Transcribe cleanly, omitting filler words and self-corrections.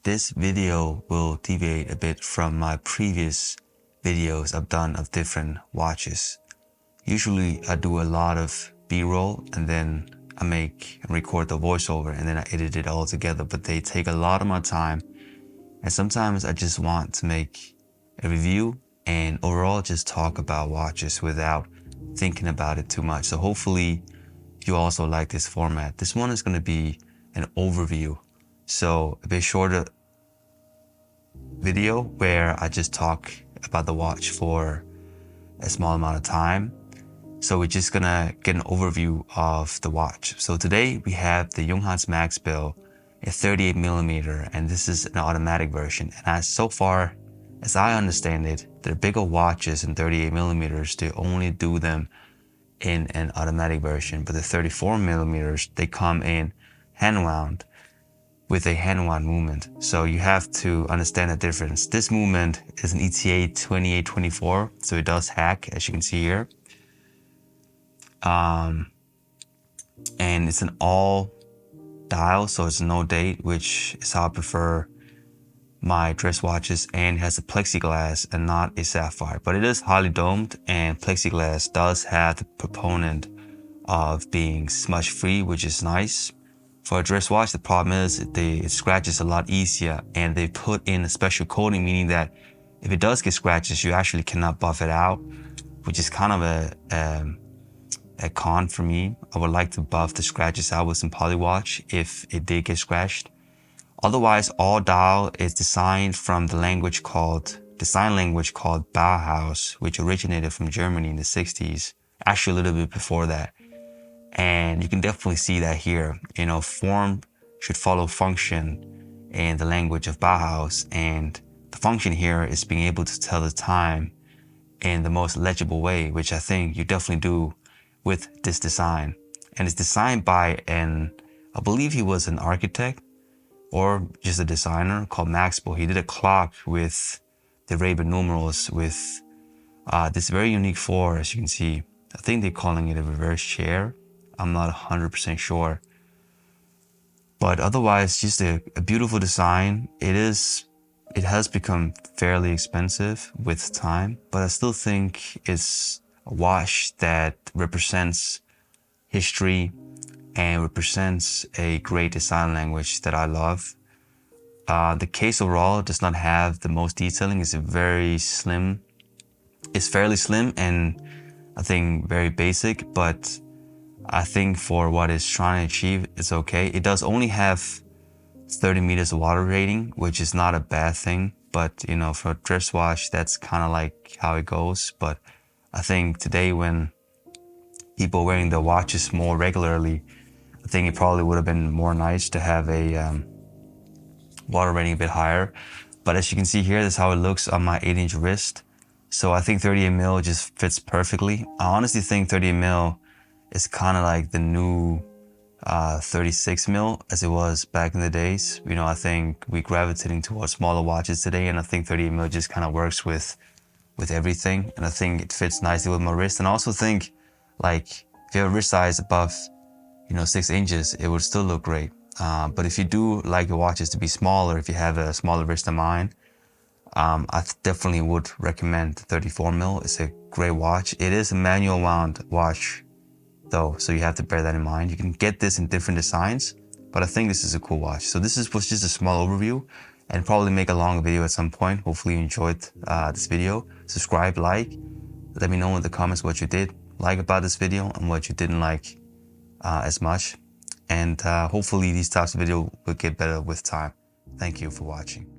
This video will deviate a bit from my previous videos I've done of different watches. Usually I do a lot of B-roll and then I record the voiceover and then I edit it all together, but they take a lot of my time. And sometimes I just want to make a review and overall just talk about watches without thinking about it too much. So hopefully you also like this format. This one is going to be an overview. So a bit shorter video where I just talk about the watch for a small amount of time. So we're just gonna get an overview of the watch. So today we have the Junghans Max Bill, a 38mm, and this is an automatic version. And so far as I understand it, the bigger watches in 38mm, they only do them in an automatic version, but the 34mm, they come in hand wound with a hand wound movement. So you have to understand the difference. This movement is an ETA 2824, so it does hack, as you can see here. And it's an all dial, so it's no date, which is how I prefer my dress watches, and has a plexiglass and not a sapphire, but it is highly domed, and plexiglass does have the proponent of being smudge free, which is nice. For a dress watch, the problem is it scratches a lot easier, and they put in a special coating, meaning that if it does get scratches, you actually cannot buff it out, which is kind of a con for me. I would like to buff the scratches out with some polywatch if it did get scratched. Otherwise, all dial is designed from the design language called Bauhaus, which originated from Germany in the 60s, actually a little bit before that. And you can definitely see that here. You know, form should follow function in the language of Bauhaus, and the function here is being able to tell the time in the most legible way, which I think you definitely do with this design. And it's designed by I believe he was an architect or just a designer called Maxwell. He did a clock with the Arabian numerals with this very unique four, as you can see. I think they're calling it a reverse chair. I'm not 100% sure. But otherwise, just a beautiful design. It has become fairly expensive with time, but I still think it's a watch that represents history and represents a great design language that I love. The case overall does not have the most detailing. It's very slim. It's fairly slim and I think very basic, but I think for what it's trying to achieve, it's okay. It does only have 30 meters of water rating, which is not a bad thing. But, you know, for a dress watch, that's kind of like how it goes. But I think today when people are wearing the watches more regularly, I think it probably would have been more nice to have a water rating a bit higher. But as you can see here, this is how it looks on my 8-inch wrist. So I think 38mm just fits perfectly. I honestly think 38mm is kind of like the new 36mm as it was back in the days. You know, I think we're gravitating towards smaller watches today, and I think 38mm just kind of works with everything. And I think it fits nicely with my wrist. And I also think, like, if you have a wrist size above, 6 inches, it would still look great. But if you do like your watches to be smaller, if you have a smaller wrist than mine, I definitely would recommend 34mm. It's a great watch. It is a manual wound watch though, so you have to bear that in mind. You can get this in different designs, but I think this is a cool watch. So this was just a small overview, and probably make a long video at some point. Hopefully you enjoyed this video. Subscribe, like, let me know in the comments what you did like about this video and what you didn't like as much. And hopefully these types of videos will get better with time. Thank you for watching.